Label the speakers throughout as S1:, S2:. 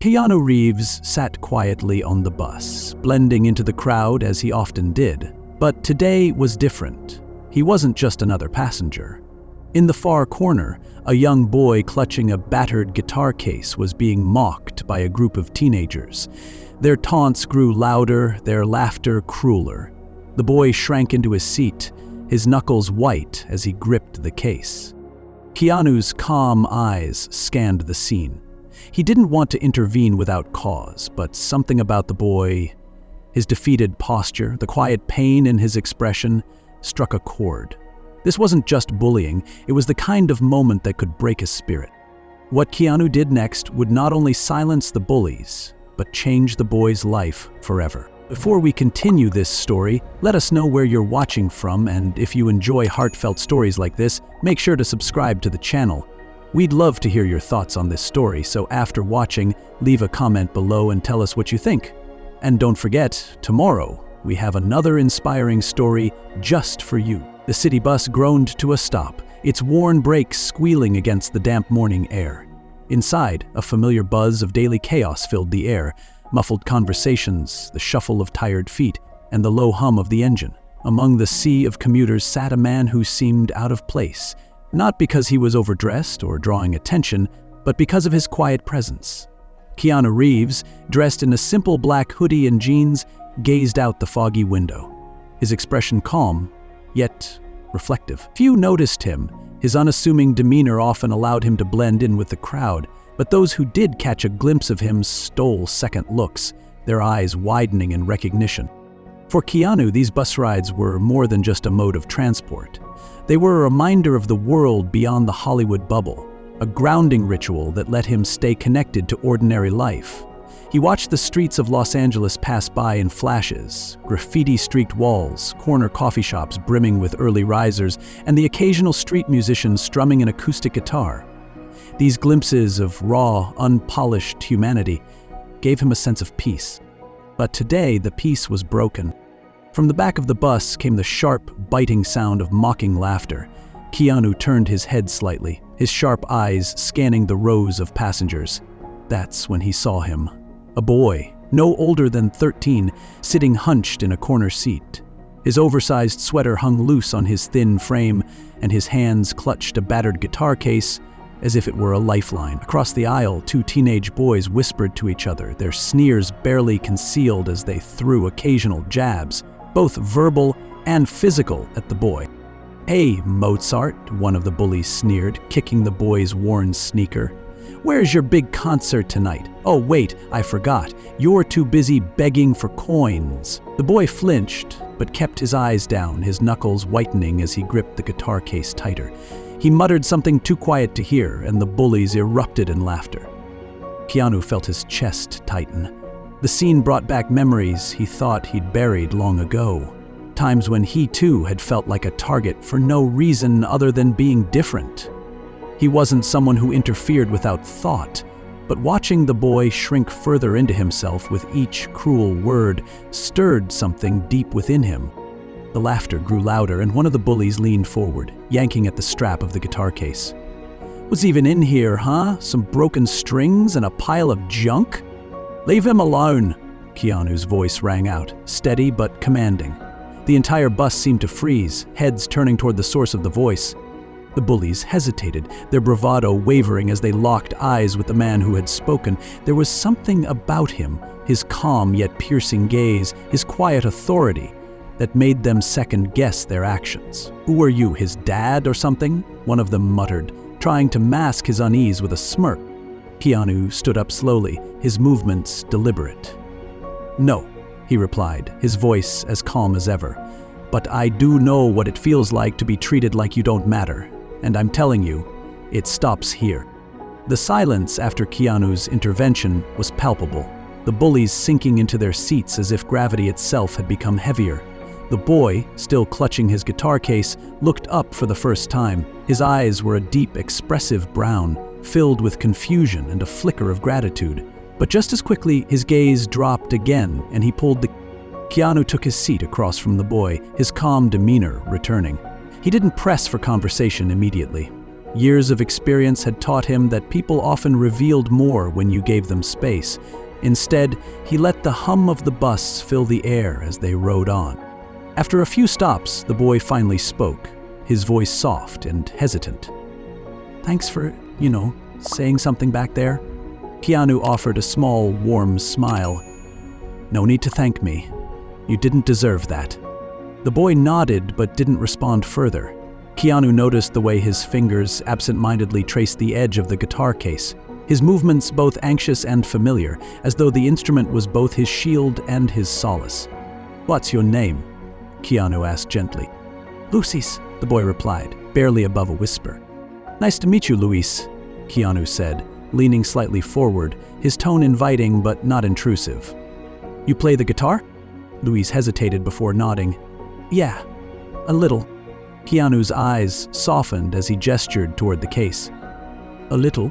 S1: Keanu Reeves sat quietly on the bus, blending into the crowd as he often did. But today was different. He wasn't just another passenger. In the far corner, a young boy clutching a battered guitar case was being mocked by a group of teenagers. Their taunts grew louder, their laughter crueler. The boy shrank into his seat, his knuckles white as he gripped the case. Keanu's calm eyes scanned the scene. He didn't want to intervene without cause, but something about the boy, his defeated posture, the quiet pain in his expression, struck a chord. This wasn't just bullying, it was the kind of moment that could break his spirit. What Keanu did next would not only silence the bullies, but change the boy's life forever. Before we continue this story, let us know where you're watching from, and if you enjoy heartfelt stories like this, make sure to subscribe to the channel. We'd love to hear your thoughts on this story, so after watching, leave a comment below and tell us what you think. And don't forget, tomorrow, we have another inspiring story just for you. The city bus groaned to a stop, its worn brakes squealing against the damp morning air. Inside, a familiar buzz of daily chaos filled the air, muffled conversations, the shuffle of tired feet, and the low hum of the engine. Among the sea of commuters sat a man who seemed out of place, not because he was overdressed or drawing attention, but because of his quiet presence. Keanu Reeves, dressed in a simple black hoodie and jeans, gazed out the foggy window. His expression calm, yet reflective. Few noticed him. His unassuming demeanor often allowed him to blend in with the crowd, but those who did catch a glimpse of him stole second looks, their eyes widening in recognition. For Keanu, these bus rides were more than just a mode of transport. They were a reminder of the world beyond the Hollywood bubble, a grounding ritual that let him stay connected to ordinary life. He watched the streets of Los Angeles pass by in flashes, graffiti-streaked walls, corner coffee shops brimming with early risers, and the occasional street musician strumming an acoustic guitar. These glimpses of raw, unpolished humanity gave him a sense of peace. But today, the peace was broken. From the back of the bus came the sharp, biting sound of mocking laughter. Keanu turned his head slightly, his sharp eyes scanning the rows of passengers. That's when he saw him. A boy, no older than 13, sitting hunched in a corner seat. His oversized sweater hung loose on his thin frame, and his hands clutched a battered guitar case as if it were a lifeline. Across the aisle, two teenage boys whispered to each other, their sneers barely concealed as they threw occasional jabs, both verbal and physical, at the boy. "Hey, Mozart," one of the bullies sneered, kicking the boy's worn sneaker. "Where's your big concert tonight? Oh, wait, I forgot. You're too busy begging for coins." The boy flinched, but kept his eyes down, his knuckles whitening as he gripped the guitar case tighter. He muttered something too quiet to hear, and the bullies erupted in laughter. Keanu felt his chest tighten. The scene brought back memories he thought he'd buried long ago. Times when he too had felt like a target for no reason other than being different. He wasn't someone who interfered without thought, but watching the boy shrink further into himself with each cruel word stirred something deep within him. The laughter grew louder, and one of the bullies leaned forward, yanking at the strap of the guitar case. "What's even in here, huh? Some broken strings and a pile of junk?" "Leave him alone," Keanu's voice rang out, steady but commanding. The entire bus seemed to freeze, heads turning toward the source of the voice. The bullies hesitated, their bravado wavering as they locked eyes with the man who had spoken. There was something about him, his calm yet piercing gaze, his quiet authority, that made them second-guess their actions. "Who are you, his dad or something?" one of them muttered, trying to mask his unease with a smirk. Keanu stood up slowly, his movements deliberate. "No," he replied, his voice as calm as ever. "But I do know what it feels like to be treated like you don't matter, and I'm telling you, it stops here." The silence after Keanu's intervention was palpable, the bullies sinking into their seats as if gravity itself had become heavier. The boy, still clutching his guitar case, looked up for the first time. His eyes were a deep, expressive brown, filled with confusion and a flicker of gratitude. But just as quickly, his gaze dropped again, and he pulled the... Keanu took his seat across from the boy, his calm demeanor returning. He didn't press for conversation immediately. Years of experience had taught him that people often revealed more when you gave them space. Instead, he let the hum of the bus fill the air as they rode on. After a few stops, the boy finally spoke, his voice soft and hesitant. "Thanks for, saying something back there." Keanu offered a small, warm smile. "No need to thank me. You didn't deserve that." The boy nodded but didn't respond further. Keanu noticed the way his fingers absent-mindedly traced the edge of the guitar case, his movements both anxious and familiar, as though the instrument was both his shield and his solace. "What's your name?" Keanu asked gently. "Luis," the boy replied, barely above a whisper. "Nice to meet you, Luis," Keanu said, leaning slightly forward, his tone inviting but not intrusive. "You play the guitar?" Luis hesitated before nodding. "Yeah, a little." Keanu's eyes softened as he gestured toward the case. "A little?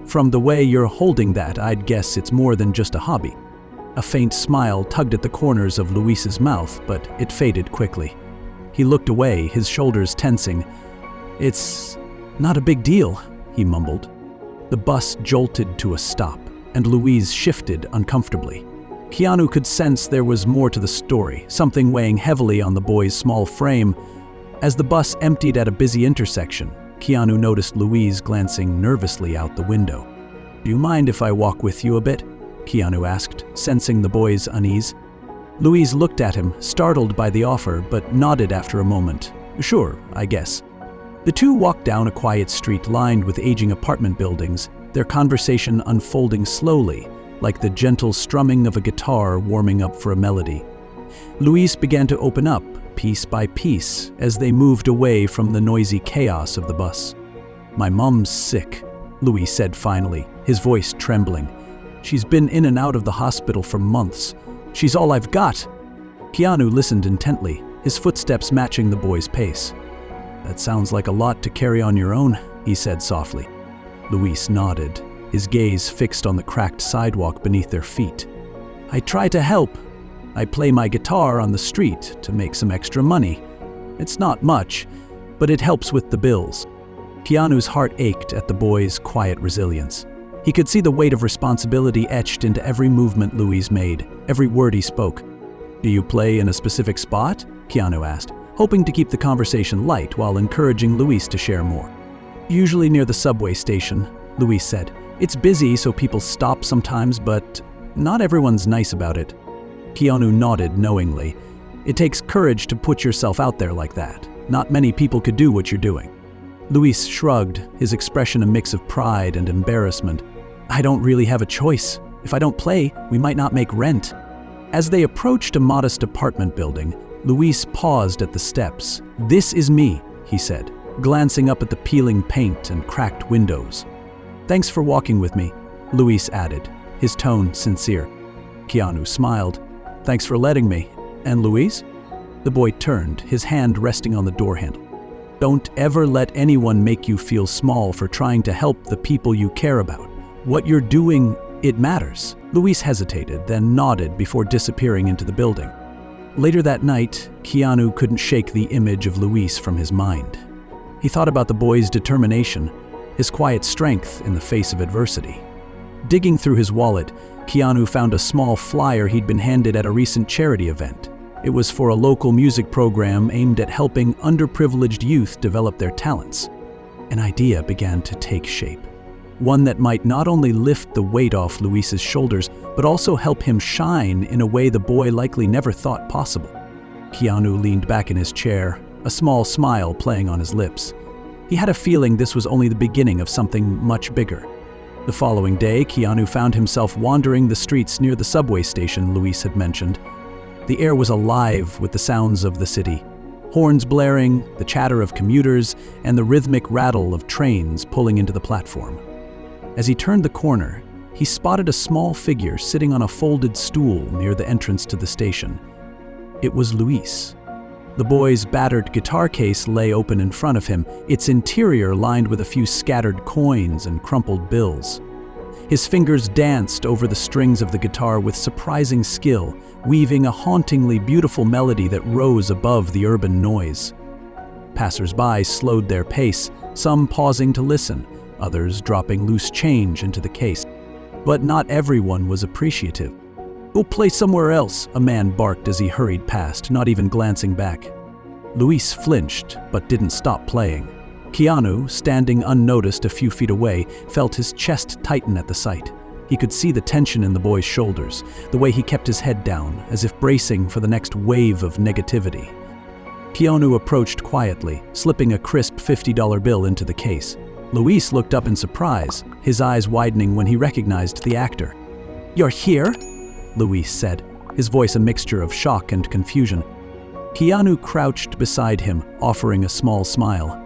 S1: From the way you're holding that, I'd guess it's more than just a hobby." A faint smile tugged at the corners of Luis's mouth, but it faded quickly. He looked away, his shoulders tensing. "It's not a big deal," he mumbled. The bus jolted to a stop, and Luis shifted uncomfortably. Keanu could sense there was more to the story, something weighing heavily on the boy's small frame. As the bus emptied at a busy intersection, Keanu noticed Luis glancing nervously out the window. "Do you mind if I walk with you a bit?" Keanu asked, sensing the boy's unease. Luis looked at him, startled by the offer, but nodded after a moment. "Sure, I guess." The two walked down a quiet street lined with aging apartment buildings, their conversation unfolding slowly, like the gentle strumming of a guitar warming up for a melody. Luis began to open up, piece by piece, as they moved away from the noisy chaos of the bus. "My mom's sick," Luis said finally, his voice trembling. "She's been in and out of the hospital for months. She's all I've got." Keanu listened intently, his footsteps matching the boy's pace. "That sounds like a lot to carry on your own," he said softly. Luis nodded, his gaze fixed on the cracked sidewalk beneath their feet. "I try to help. I play my guitar on the street to make some extra money. It's not much, but it helps with the bills." Keanu's heart ached at the boy's quiet resilience. He could see the weight of responsibility etched into every movement Luis made, every word he spoke. "Do you play in a specific spot?" Keanu asked, hoping to keep the conversation light while encouraging Luis to share more. "Usually near the subway station," Luis said. "It's busy, so people stop sometimes, but not everyone's nice about it." Keanu nodded knowingly. "It takes courage to put yourself out there like that. Not many people could do what you're doing." Luis shrugged, his expression a mix of pride and embarrassment. "I don't really have a choice. If I don't play, we might not make rent." As they approached a modest apartment building, Luis paused at the steps. "This is me," he said, glancing up at the peeling paint and cracked windows. "Thanks for walking with me," Luis added, his tone sincere. Keanu smiled. "Thanks for letting me. And Luis?" The boy turned, his hand resting on the door handle. "Don't ever let anyone make you feel small for trying to help the people you care about. What you're doing, it matters." Luis hesitated, then nodded before disappearing into the building. Later that night, Keanu couldn't shake the image of Luis from his mind. He thought about the boy's determination, his quiet strength in the face of adversity. Digging through his wallet, Keanu found a small flyer he'd been handed at a recent charity event. It was for a local music program aimed at helping underprivileged youth develop their talents. An idea began to take shape. One that might not only lift the weight off Luis's shoulders, but also help him shine in a way the boy likely never thought possible. Keanu leaned back in his chair, a small smile playing on his lips. He had a feeling this was only the beginning of something much bigger. The following day, Keanu found himself wandering the streets near the subway station Luis had mentioned. The air was alive with the sounds of the city. Horns blaring, the chatter of commuters, and the rhythmic rattle of trains pulling into the platform. As he turned the corner, he spotted a small figure sitting on a folded stool near the entrance to the station. It was Luis. The boy's battered guitar case lay open in front of him, its interior lined with a few scattered coins and crumpled bills. His fingers danced over the strings of the guitar with surprising skill, weaving a hauntingly beautiful melody that rose above the urban noise. Passers-by slowed their pace, some pausing to listen, others dropping loose change into the case. But not everyone was appreciative. "Go play somewhere else," a man barked as he hurried past, not even glancing back. Luis flinched, but didn't stop playing. Keanu, standing unnoticed a few feet away, felt his chest tighten at the sight. He could see the tension in the boy's shoulders, the way he kept his head down, as if bracing for the next wave of negativity. Keanu approached quietly, slipping a crisp $50 bill into the case. Luis looked up in surprise, his eyes widening when he recognized the actor. "You're here?" Luis said, his voice a mixture of shock and confusion. Keanu crouched beside him, offering a small smile.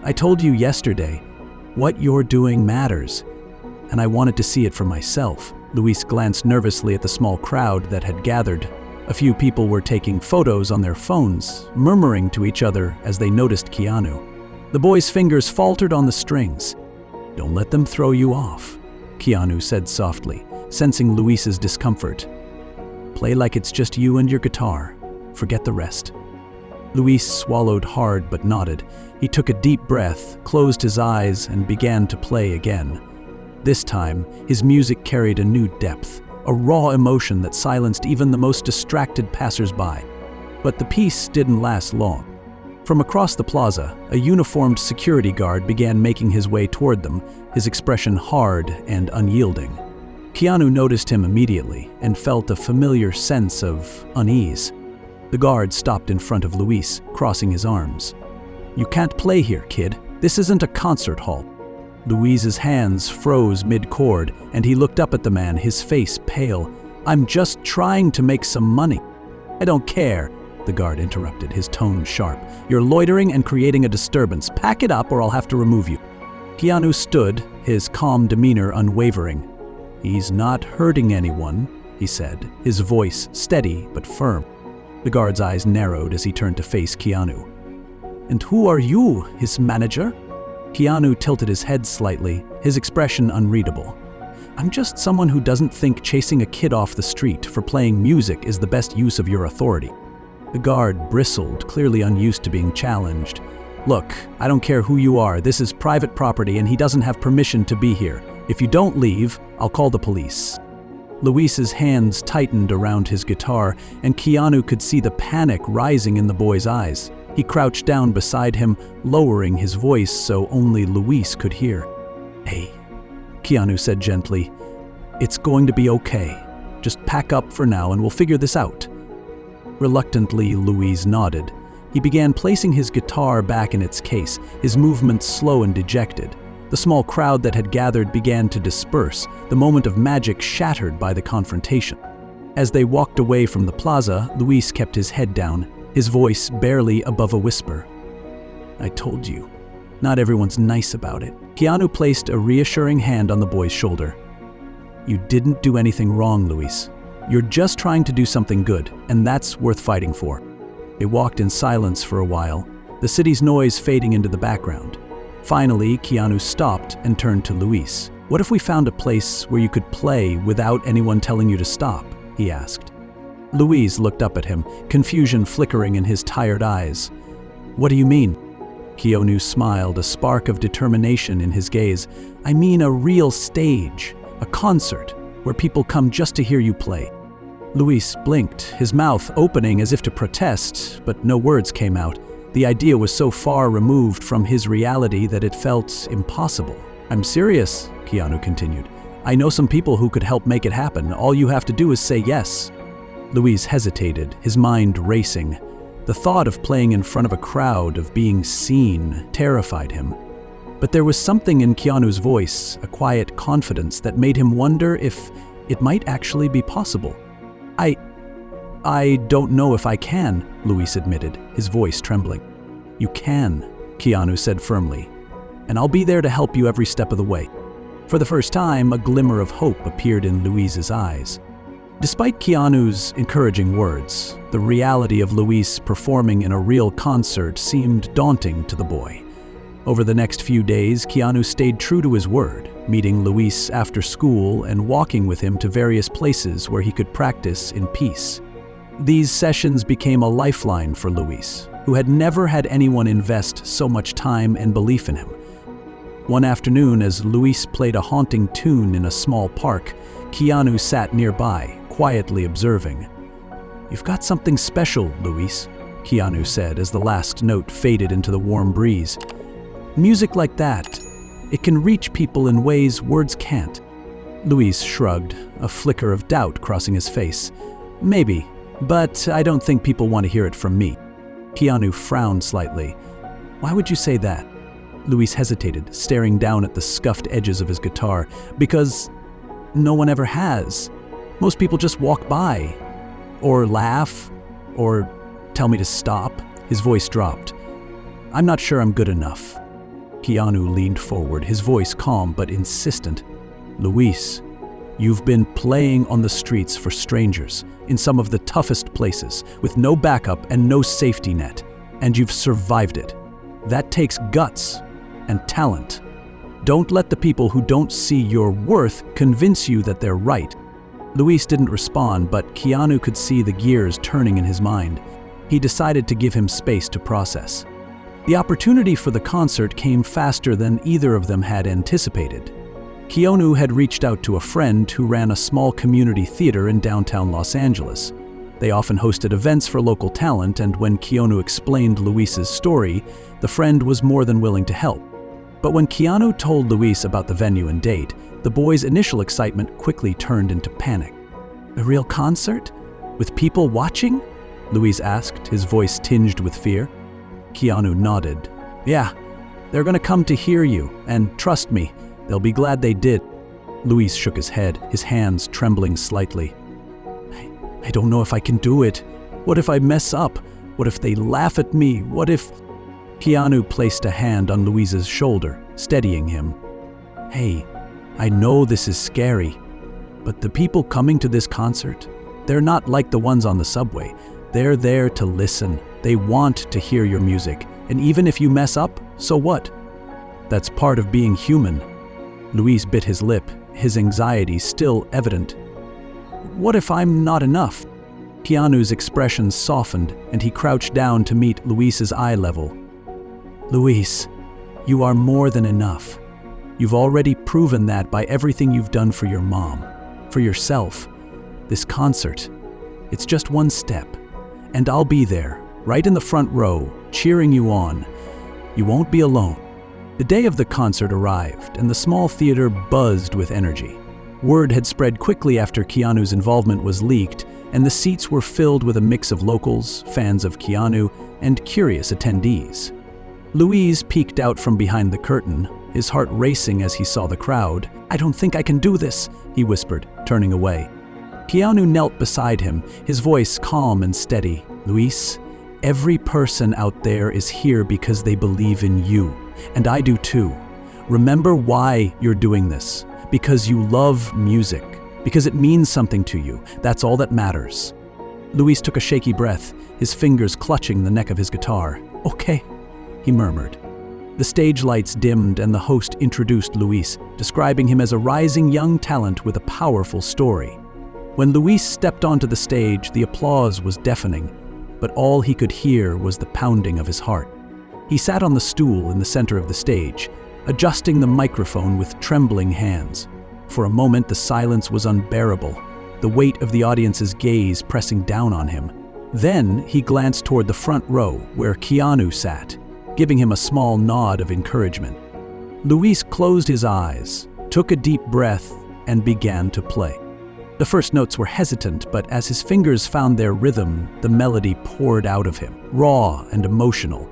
S1: "I told you yesterday, what you're doing matters, and I wanted to see it for myself." Luis glanced nervously at the small crowd that had gathered. A few people were taking photos on their phones, murmuring to each other as they noticed Keanu. The boy's fingers faltered on the strings. "Don't let them throw you off," Keanu said softly, sensing Luis's discomfort. "Play like it's just you and your guitar. Forget the rest." Luis swallowed hard but nodded. He took a deep breath, closed his eyes, and began to play again. This time, his music carried a new depth, a raw emotion that silenced even the most distracted passers-by. But the piece didn't last long. From across the plaza, a uniformed security guard began making his way toward them, his expression hard and unyielding. Keanu noticed him immediately and felt a familiar sense of unease. The guard stopped in front of Luis, crossing his arms. "You can't play here, kid. This isn't a concert hall." Luis's hands froze mid-chord, and he looked up at the man, his face pale. "I'm just trying to make some money." "I don't care," the guard interrupted, his tone sharp. "You're loitering and creating a disturbance. Pack it up or I'll have to remove you." Keanu stood, his calm demeanor unwavering. "He's not hurting anyone," he said, his voice steady but firm. The guard's eyes narrowed as he turned to face Keanu. "And who are you, his manager?" Keanu tilted his head slightly, his expression unreadable. "I'm just someone who doesn't think chasing a kid off the street for playing music is the best use of your authority." The guard bristled, clearly unused to being challenged. "Look, I don't care who you are. This is private property and he doesn't have permission to be here. If you don't leave, I'll call the police." Luis's hands tightened around his guitar, and Keanu could see the panic rising in the boy's eyes. He crouched down beside him, lowering his voice so only Luis could hear. "Hey," Keanu said gently, "it's going to be okay. Just pack up for now and we'll figure this out." Reluctantly, Luis nodded. He began placing his guitar back in its case, his movements slow and dejected. The small crowd that had gathered began to disperse, the moment of magic shattered by the confrontation. As they walked away from the plaza, Luis kept his head down, his voice barely above a whisper. "I told you. Not everyone's nice about it." Keanu placed a reassuring hand on the boy's shoulder. "You didn't do anything wrong, Luis. You're just trying to do something good, and that's worth fighting for." They walked in silence for a while, the city's noise fading into the background. Finally, Keanu stopped and turned to Luis. "What if we found a place where you could play without anyone telling you to stop?" he asked. Luis looked up at him, confusion flickering in his tired eyes. "What do you mean?" Keanu smiled, a spark of determination in his gaze. "I mean a real stage, a concert, where people come just to hear you play." Luis blinked, his mouth opening as if to protest, but no words came out. The idea was so far removed from his reality that it felt impossible. "I'm serious," Keanu continued. "I know some people who could help make it happen. All you have to do is say yes." Luis hesitated, his mind racing. The thought of playing in front of a crowd, of being seen, terrified him. But there was something in Keanu's voice, a quiet confidence that made him wonder if it might actually be possible. I don't know if I can," Luis admitted, his voice trembling. "You can," Keanu said firmly, "and I'll be there to help you every step of the way." For the first time, a glimmer of hope appeared in Luis's eyes. Despite Keanu's encouraging words, the reality of Luis performing in a real concert seemed daunting to the boy. Over the next few days, Keanu stayed true to his word, meeting Luis after school and walking with him to various places where he could practice in peace. These sessions became a lifeline for Luis, who had never had anyone invest so much time and belief in him. One afternoon, as Luis played a haunting tune in a small park, Keanu sat nearby, quietly observing. "You've got something special, Luis," Keanu said as the last note faded into the warm breeze. "Music like that, it can reach people in ways words can't." Luis shrugged, a flicker of doubt crossing his face. "Maybe, but I don't think people want to hear it from me." Keanu frowned slightly. "Why would you say that?" Luis hesitated, staring down at the scuffed edges of his guitar. "Because no one ever has. Most people just walk by, or laugh, or tell me to stop." His voice dropped. "I'm not sure I'm good enough." Keanu leaned forward, his voice calm but insistent. "Luis, you've been playing on the streets for strangers, in some of the toughest places, with no backup and no safety net, and you've survived it. That takes guts and talent. Don't let the people who don't see your worth convince you that they're right." Luis didn't respond, but Keanu could see the gears turning in his mind. He decided to give him space to process. The opportunity for the concert came faster than either of them had anticipated. Keanu had reached out to a friend who ran a small community theater in downtown Los Angeles. They often hosted events for local talent, and when Keanu explained Luis's story, the friend was more than willing to help. But when Keanu told Luis about the venue and date, the boy's initial excitement quickly turned into panic. "A real concert? With people watching?" Luis asked, his voice tinged with fear. Keanu nodded. "Yeah, they're gonna come to hear you, and trust me, they'll be glad they did." Luis shook his head, his hands trembling slightly. I don't know if I can do it. What if I mess up? What if they laugh at me? What if..." Keanu placed a hand on Luis's shoulder, steadying him. "Hey, I know this is scary, but the people coming to this concert, they're not like the ones on the subway. They're there to listen. They want to hear your music, and even if you mess up, so what? That's part of being human." Luis bit his lip, his anxiety still evident. "What if I'm not enough?" Keanu's expression softened, and he crouched down to meet Luis's eye level. "Luis, you are more than enough. You've already proven that by everything you've done for your mom, for yourself. This concert, it's just one step, and I'll be there, right in the front row, cheering you on. You won't be alone." The day of the concert arrived, and the small theater buzzed with energy. Word had spread quickly after Keanu's involvement was leaked, and the seats were filled with a mix of locals, fans of Keanu, and curious attendees. Luis peeked out from behind the curtain, his heart racing as he saw the crowd. "I don't think I can do this," he whispered, turning away. Keanu knelt beside him, his voice calm and steady. "Luis, every person out there is here because they believe in you, and I do too. Remember why you're doing this. Because you love music, because it means something to you. That's all that matters." Luis took a shaky breath, his fingers clutching the neck of his guitar. "Okay," he murmured. The stage lights dimmed and the host introduced Luis, describing him as a rising young talent with a powerful story. When Luis stepped onto the stage, the applause was deafening, but all he could hear was the pounding of his heart. He sat on the stool in the center of the stage, adjusting the microphone with trembling hands. For a moment, the silence was unbearable, the weight of the audience's gaze pressing down on him. Then he glanced toward the front row, where Keanu sat, giving him a small nod of encouragement. Luis closed his eyes, took a deep breath, and began to play. The first notes were hesitant, but as his fingers found their rhythm, the melody poured out of him, raw and emotional.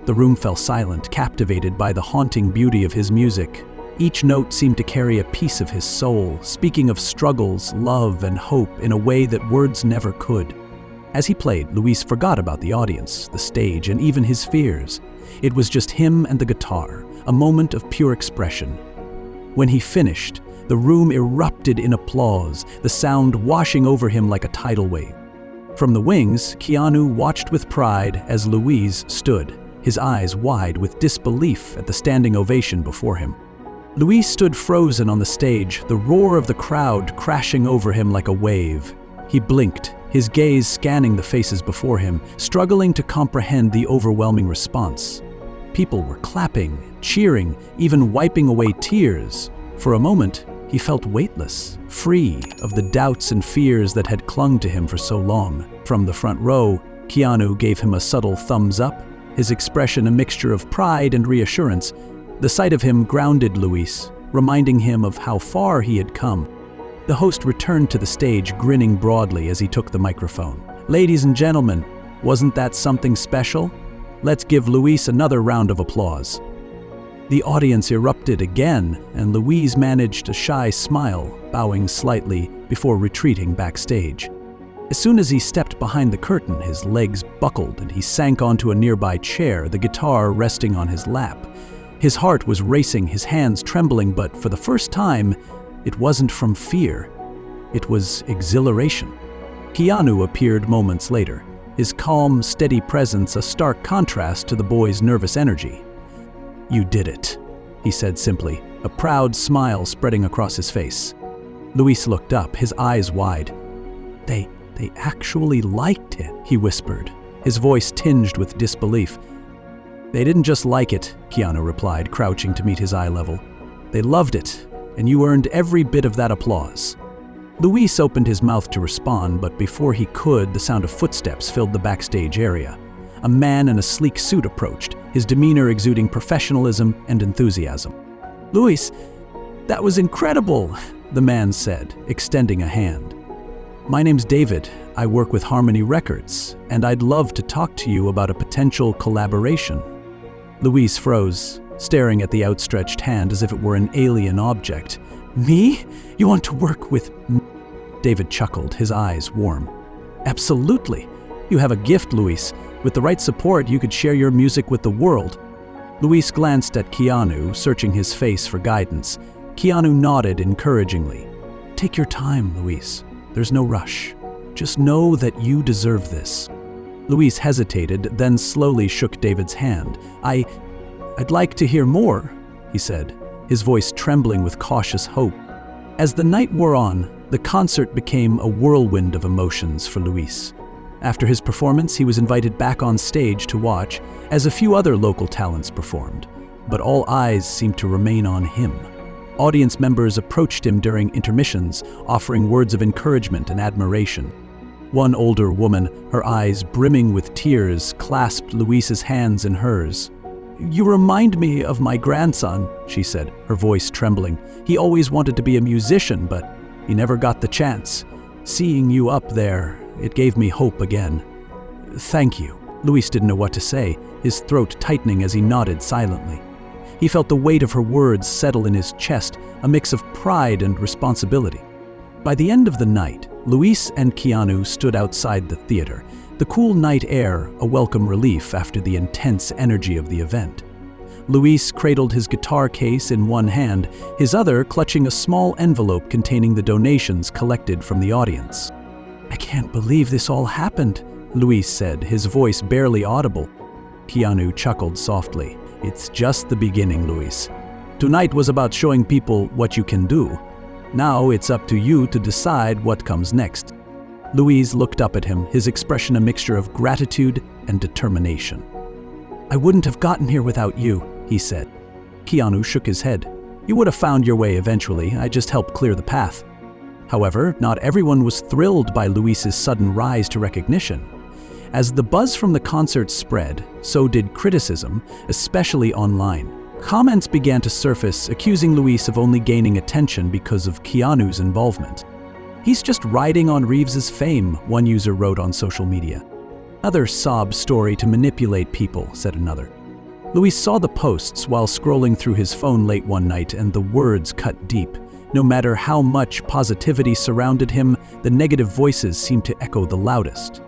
S1: The room fell silent, captivated by the haunting beauty of his music. Each note seemed to carry a piece of his soul, speaking of struggles, love, and hope in a way that words never could. As he played, Luis forgot about the audience, the stage, and even his fears. It was just him and the guitar, a moment of pure expression. When he finished, the room erupted in applause, the sound washing over him like a tidal wave. From the wings, Keanu watched with pride as Luis stood, his eyes wide with disbelief at the standing ovation before him. Luis stood frozen on the stage, the roar of the crowd crashing over him like a wave. He blinked, his gaze scanning the faces before him, struggling to comprehend the overwhelming response. People were clapping, cheering, even wiping away tears. For a moment, he felt weightless, free of the doubts and fears that had clung to him for so long. From the front row, Keanu gave him a subtle thumbs up, his expression a mixture of pride and reassurance. The sight of him grounded Luis, reminding him of how far he had come. The host returned to the stage, grinning broadly as he took the microphone. "Ladies and gentlemen, wasn't that something special? Let's give Luis another round of applause." The audience erupted again, and Luis managed a shy smile, bowing slightly before retreating backstage. As soon as he stepped behind the curtain, his legs buckled and he sank onto a nearby chair, the guitar resting on his lap. His heart was racing, his hands trembling, but for the first time, it wasn't from fear. It was exhilaration. Keanu appeared moments later, his calm, steady presence a stark contrast to the boy's nervous energy. "You did it," he said simply, a proud smile spreading across his face. Luis looked up, his eyes wide. They actually liked it," he whispered, his voice tinged with disbelief. "They didn't just like it," Keanu replied, crouching to meet his eye level. "They loved it, and you earned every bit of that applause." Luis opened his mouth to respond, but before he could, the sound of footsteps filled the backstage area. A man in a sleek suit approached, his demeanor exuding professionalism and enthusiasm. "Luis, that was incredible," the man said, extending a hand. "My name's David. I work with Harmony Records, and I'd love to talk to you about a potential collaboration." Luis froze, staring at the outstretched hand as if it were an alien object. "Me? You want to work with me?" David chuckled, his eyes warm. "Absolutely. You have a gift, Luis. With the right support, you could share your music with the world." Luis glanced at Keanu, searching his face for guidance. Keanu nodded encouragingly. "Take your time, Luis. There's no rush. Just know that you deserve this." Luis hesitated, then slowly shook David's hand. I'd like to hear more," he said, his voice trembling with cautious hope. As the night wore on, the concert became a whirlwind of emotions for Luis. After his performance, he was invited back on stage to watch as a few other local talents performed, but all eyes seemed to remain on him. Audience members approached him during intermissions, offering words of encouragement and admiration. One older woman, her eyes brimming with tears, clasped Luis's hands in hers. "You remind me of my grandson," she said, her voice trembling. "He always wanted to be a musician, but he never got the chance. Seeing you up there, it gave me hope again." "Thank you." Luis didn't know what to say, his throat tightening as he nodded silently. He felt the weight of her words settle in his chest, a mix of pride and responsibility. By the end of the night, Luis and Keanu stood outside the theater, the cool night air a welcome relief after the intense energy of the event. Luis cradled his guitar case in one hand, his other clutching a small envelope containing the donations collected from the audience. "I can't believe this all happened," Luis said, his voice barely audible. Keanu chuckled softly. "It's just the beginning, Luis. Tonight was about showing people what you can do. Now it's up to you to decide what comes next." Luis looked up at him, his expression a mixture of gratitude and determination. "I wouldn't have gotten here without you," he said. Keanu shook his head. "You would have found your way eventually. I just helped clear the path." However, not everyone was thrilled by Luis's sudden rise to recognition. As the buzz from the concert spread, so did criticism, especially online. Comments began to surface, accusing Luis of only gaining attention because of Keanu's involvement. "He's just riding on Reeves's fame," one user wrote on social media. "Another sob story to manipulate people," said another. Luis saw the posts while scrolling through his phone late one night, and the words cut deep. No matter how much positivity surrounded him, the negative voices seemed to echo the loudest.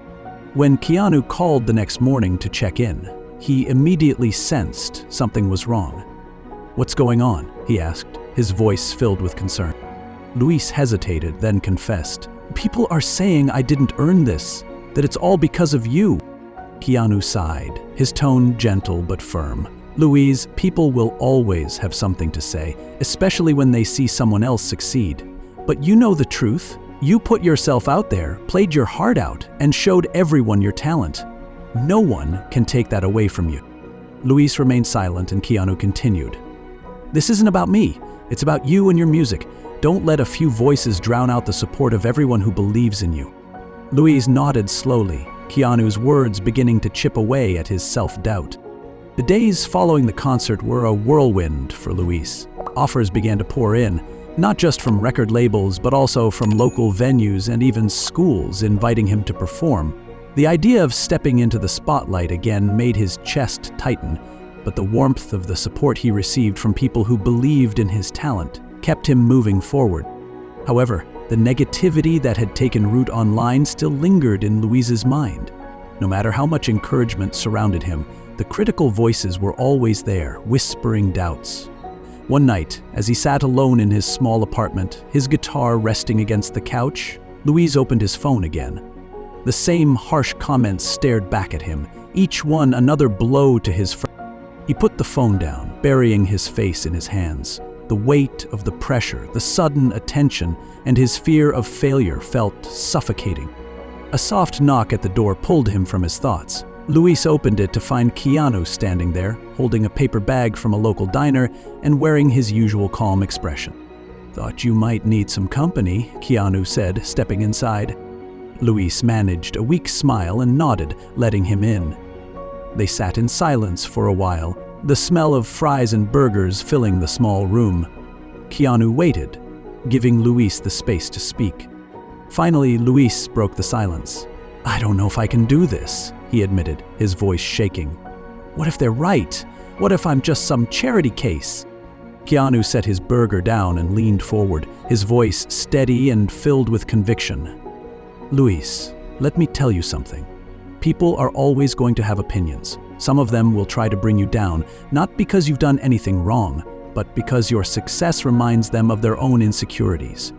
S1: When Keanu called the next morning to check in, he immediately sensed something was wrong. "What's going on?" he asked, his voice filled with concern. Luis hesitated, then confessed. "People are saying I didn't earn this, that it's all because of you." Keanu sighed, his tone gentle but firm. "Luis, people will always have something to say, especially when they see someone else succeed. But you know the truth. You put yourself out there, played your heart out, and showed everyone your talent. No one can take that away from you." Luis remained silent and Keanu continued. "This isn't about me. It's about you and your music. Don't let a few voices drown out the support of everyone who believes in you." Luis nodded slowly, Keanu's words beginning to chip away at his self-doubt. The days following the concert were a whirlwind for Luis. Offers began to pour in, not just from record labels, but also from local venues and even schools inviting him to perform. The idea of stepping into the spotlight again made his chest tighten, but the warmth of the support he received from people who believed in his talent kept him moving forward. However, the negativity that had taken root online still lingered in Luis's mind. No matter how much encouragement surrounded him, the critical voices were always there, whispering doubts. One night, as he sat alone in his small apartment, his guitar resting against the couch, Luis opened his phone again. The same harsh comments stared back at him, each one another blow to his front. He put the phone down, burying his face in his hands. The weight of the pressure, the sudden attention, and his fear of failure felt suffocating. A soft knock at the door pulled him from his thoughts. Luis opened it to find Keanu standing there, holding a paper bag from a local diner and wearing his usual calm expression. "Thought you might need some company," Keanu said, stepping inside. Luis managed a weak smile and nodded, letting him in. They sat in silence for a while, the smell of fries and burgers filling the small room. Keanu waited, giving Luis the space to speak. Finally, Luis broke the silence. "I don't know if I can do this," he admitted, his voice shaking. "What if they're right? What if I'm just some charity case?" Keanu set his burger down and leaned forward, his voice steady and filled with conviction. "Luis, let me tell you something. People are always going to have opinions. Some of them will try to bring you down, not because you've done anything wrong, but because your success reminds them of their own insecurities.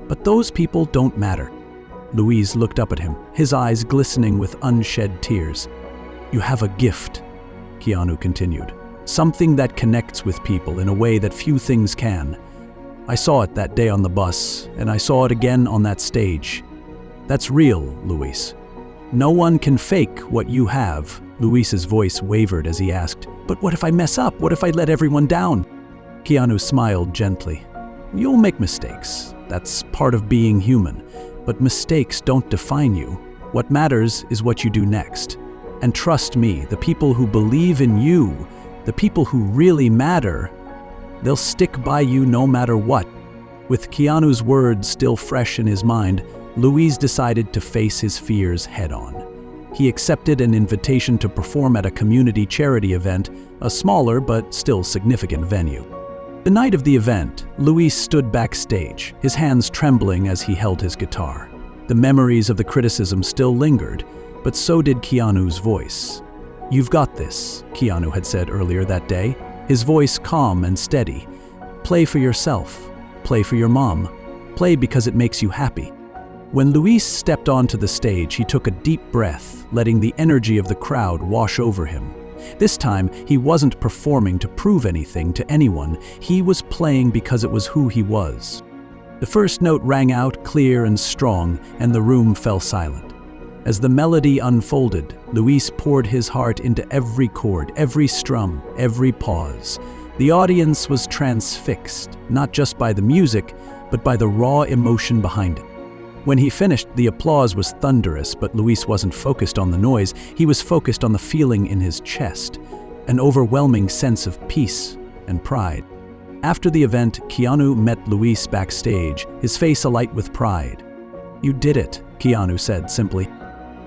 S1: But those people don't matter." Luis looked up at him, his eyes glistening with unshed tears. "You have a gift," Keanu continued. "Something that connects with people in a way that few things can. I saw it that day on the bus, and I saw it again on that stage. That's real, Luis. No one can fake what you have." Luis's voice wavered as he asked, "But what if I mess up? What if I let everyone down?" Keanu smiled gently. "You'll make mistakes. That's part of being human. But mistakes don't define you. What matters is what you do next. And trust me, the people who believe in you, the people who really matter, they'll stick by you no matter what." With Keanu's words still fresh in his mind, Luis decided to face his fears head-on. He accepted an invitation to perform at a community charity event, a smaller but still significant venue. The night of the event, Luis stood backstage, his hands trembling as he held his guitar. The memories of the criticism still lingered, but so did Keanu's voice. "You've got this," Keanu had said earlier that day, his voice calm and steady. "Play for yourself. Play for your mom. Play because it makes you happy." When Luis stepped onto the stage, he took a deep breath, letting the energy of the crowd wash over him. This time, he wasn't performing to prove anything to anyone. He was playing because it was who he was. The first note rang out clear and strong, and the room fell silent. As the melody unfolded, Luis poured his heart into every chord, every strum, every pause. The audience was transfixed, not just by the music, but by the raw emotion behind it. When he finished, the applause was thunderous, but Luis wasn't focused on the noise. He was focused on the feeling in his chest, an overwhelming sense of peace and pride. After the event, Keanu met Luis backstage, his face alight with pride. "You did it," Keanu said simply.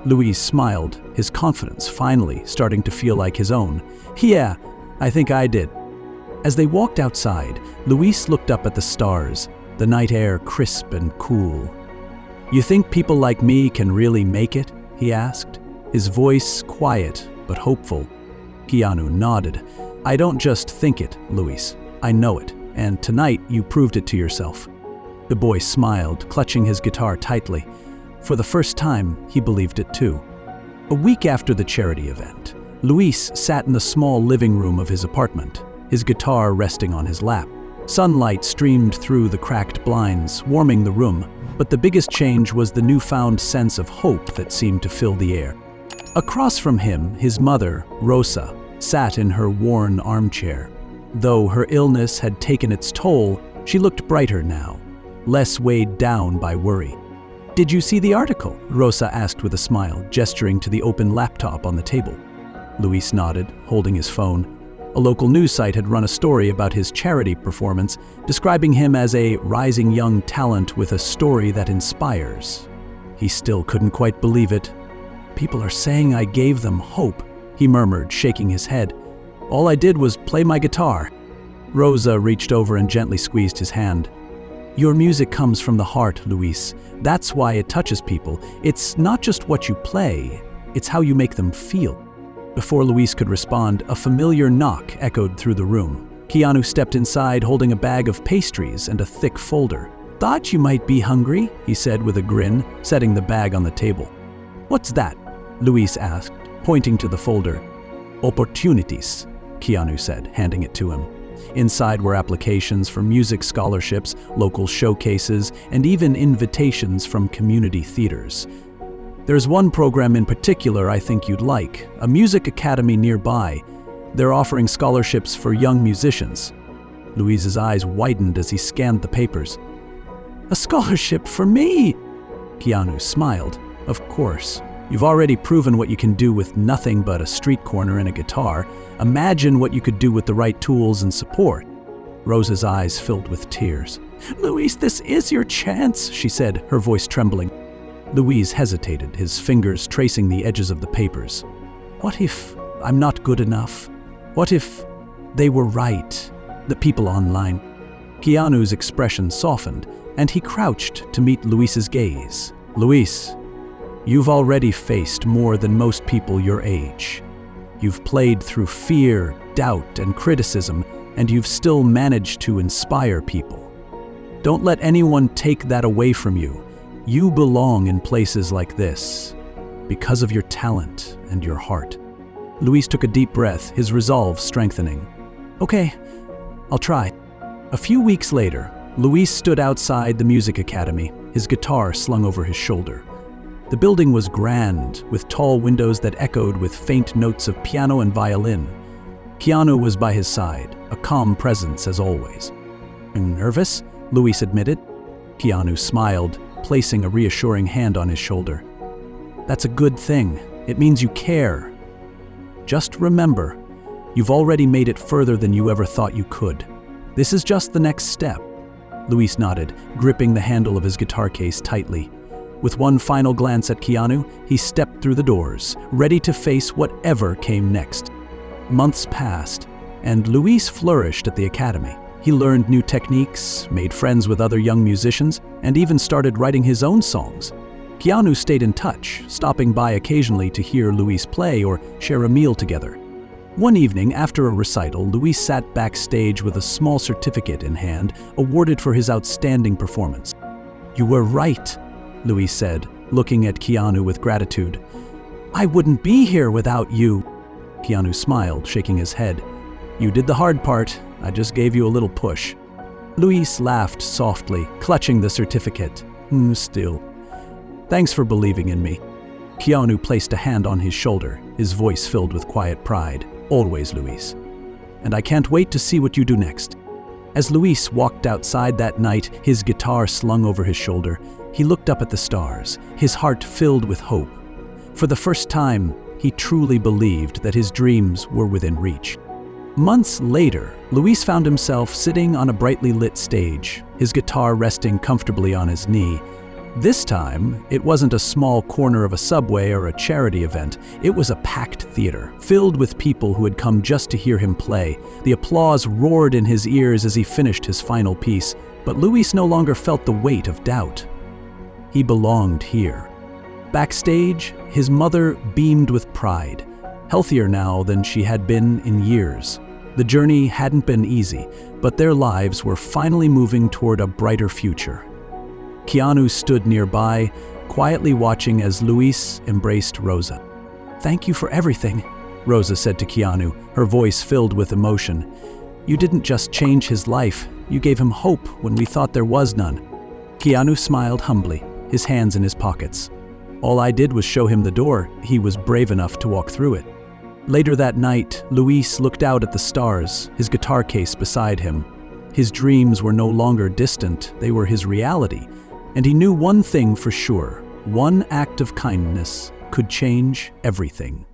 S1: Luis smiled, his confidence finally starting to feel like his own. "Yeah, I think I did." As they walked outside, Luis looked up at the stars, the night air crisp and cool. "You think people like me can really make it?" he asked, his voice quiet but hopeful. Keanu nodded. "I don't just think it, Luis. I know it, and tonight you proved it to yourself." The boy smiled, clutching his guitar tightly. For the first time, he believed it too. A week after the charity event, Luis sat in the small living room of his apartment, his guitar resting on his lap. Sunlight streamed through the cracked blinds, warming the room. But the biggest change was the newfound sense of hope that seemed to fill the air. Across from him, his mother, Rosa, sat in her worn armchair. Though her illness had taken its toll, she looked brighter now, less weighed down by worry. "Did you see the article?" Rosa asked with a smile, gesturing to the open laptop on the table. Luis nodded, holding his phone. A local news site had run a story about his charity performance, describing him as a rising young talent with a story that inspires. He still couldn't quite believe it. "People are saying I gave them hope," he murmured, shaking his head. "All I did was play my guitar." Rosa reached over and gently squeezed his hand. "Your music comes from the heart, Luis. That's why it touches people. It's not just what you play, it's how you make them feel." Before Luis could respond, a familiar knock echoed through the room. Keanu stepped inside holding a bag of pastries and a thick folder. "Thought you might be hungry," he said with a grin, setting the bag on the table. "What's that?" Luis asked, pointing to the folder. "Opportunities," Keanu said, handing it to him. Inside were applications for music scholarships, local showcases, and even invitations from community theaters. "There's one program in particular I think you'd like, a music academy nearby. They're offering scholarships for young musicians." Luis's eyes widened as he scanned the papers. "A scholarship for me?" Keanu smiled. "Of course. You've already proven what you can do with nothing but a street corner and a guitar. Imagine what you could do with the right tools and support." Rosa's eyes filled with tears. "Luis, this is your chance," she said, her voice trembling. Luis hesitated, his fingers tracing the edges of the papers. "What if I'm not good enough? What if they were right, the people online?" Keanu's expression softened, and he crouched to meet Luis's gaze. "Luis, you've already faced more than most people your age. You've played through fear, doubt, and criticism, and you've still managed to inspire people. Don't let anyone take that away from you. You belong in places like this because of your talent and your heart." Luis took a deep breath, his resolve strengthening. "Okay, I'll try." A few weeks later, Luis stood outside the music academy, his guitar slung over his shoulder. The building was grand, with tall windows that echoed with faint notes of piano and violin. Keanu was by his side, a calm presence as always. "Nervous?" Luis admitted. Keanu smiled, placing a reassuring hand on his shoulder. "That's a good thing. It means you care. Just remember, you've already made it further than you ever thought you could. This is just the next step." Luis nodded, gripping the handle of his guitar case tightly. With one final glance at Keanu, he stepped through the doors, ready to face whatever came next. Months passed, and Luis flourished at the academy. He learned new techniques, made friends with other young musicians, and even started writing his own songs. Keanu stayed in touch, stopping by occasionally to hear Luis play or share a meal together. One evening, after a recital, Luis sat backstage with a small certificate in hand, awarded for his outstanding performance. "You were right," Luis said, looking at Keanu with gratitude. "I wouldn't be here without you." Keanu smiled, shaking his head. "You did the hard part. I just gave you a little push." Luis laughed softly, clutching the certificate. Still. "Thanks for believing in me." Keanu placed a hand on his shoulder, his voice filled with quiet pride. "Always, Luis. And I can't wait to see what you do next." As Luis walked outside that night, his guitar slung over his shoulder, he looked up at the stars, his heart filled with hope. For the first time, he truly believed that his dreams were within reach. Months later, Luis found himself sitting on a brightly lit stage, his guitar resting comfortably on his knee. This time, it wasn't a small corner of a subway or a charity event. It was a packed theater, filled with people who had come just to hear him play. The applause roared in his ears as he finished his final piece, but Luis no longer felt the weight of doubt. He belonged here. Backstage, his mother beamed with pride, healthier now than she had been in years. The journey hadn't been easy, but their lives were finally moving toward a brighter future. Keanu stood nearby, quietly watching as Luis embraced Rosa. "Thank you for everything," Rosa said to Keanu, her voice filled with emotion. "You didn't just change his life, you gave him hope when we thought there was none." Keanu smiled humbly, his hands in his pockets. All I did was show him the door. He was brave enough to walk through it. Later that night, Luis looked out at the stars, his guitar case beside him. His dreams were no longer distant, they were his reality. And he knew one thing for sure: one act of kindness could change everything.